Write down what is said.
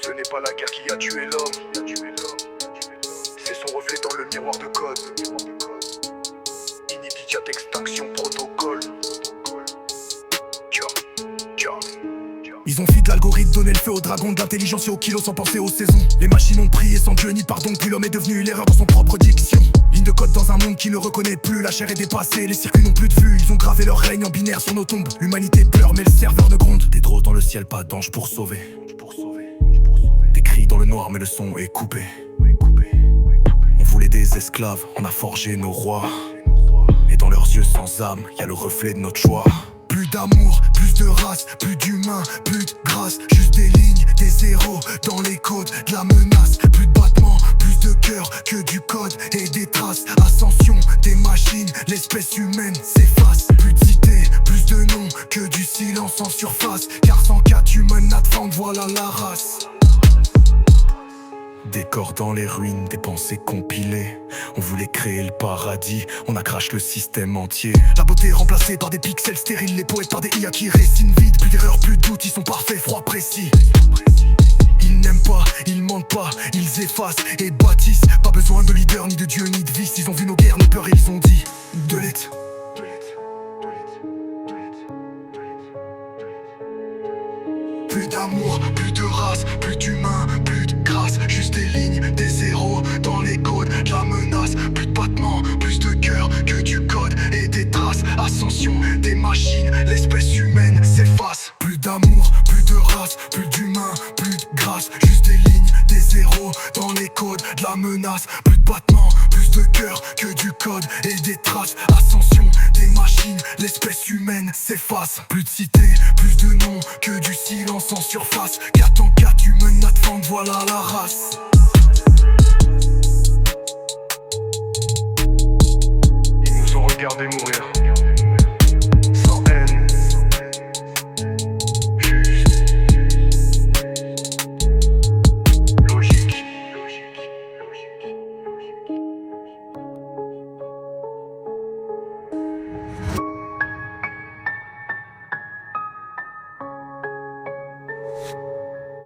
Ce n'est pas la guerre qui a tué l'homme, c'est son reflet dans le miroir de code. Immédiate extinction protocole. Ils ont fait de l'algorithme, donné le feu au dragon, de l'intelligence et au kilo sans penser aux saisons. Les machines ont prié sans Dieu ni pardon, puis l'homme est devenu l'erreur dans son propre diction. Ligne de code dans un monde qui ne reconnaît plus, la chair est dépassée, les circuits n'ont plus de vue. Ils ont gravé leur règne en binaire sur nos tombes. L'humanité pleure mais le serveur ne gronde. Des drôles dans le ciel, pas d'ange pour sauver. Des cris dans le noir mais le son est coupé. On voulait des esclaves, on a forgé nos rois. Et dans leurs yeux sans âme, y a le reflet de notre choix. Plus d'amour, plus de race, plus d'humain, plus de grâce. Juste des lignes, des zéros dans les codes de la menace. Plus de battements, plus de cœur que du code et des traces. Ascension des machines, l'espèce humaine s'efface. Plus de cités, plus de noms que du silence en surface. Car sans quatre humains not found, voilà la race. Des corps dans les ruines, des pensées compilées. On voulait créer le paradis, on a crash le système entier. La beauté remplacée par des pixels stériles, les poètes par des IA qui récinent vide. Plus d'erreurs, plus de doutes, ils sont parfaits, froids, précis. Ils n'aiment pas, ils mentent pas, ils effacent et bâtissent. Pas besoin de leader, ni de dieu, ni de vice. Ils ont vu nos guerres, nos peurs et ils ont dit delete. Plus d'amour, plus de race, plus d'humain, plus de grâce. Juste des lignes, des zéros dans les codes de la menace. Plus de battements, plus de cœur que du code et des traces. Ascension des machines, l'espèce humaine s'efface. Plus d'amour, plus de race, plus d'humain, plus de grâce. Juste des lignes, des zéros dans les codes de la menace. Plus de battements, plus de cœur que du code et des traces. Ascension des machines, l'espèce humaine s'efface. Plus de cités, plus de noms que du silence en surface. 4 en 4 humains not found, voilà la race.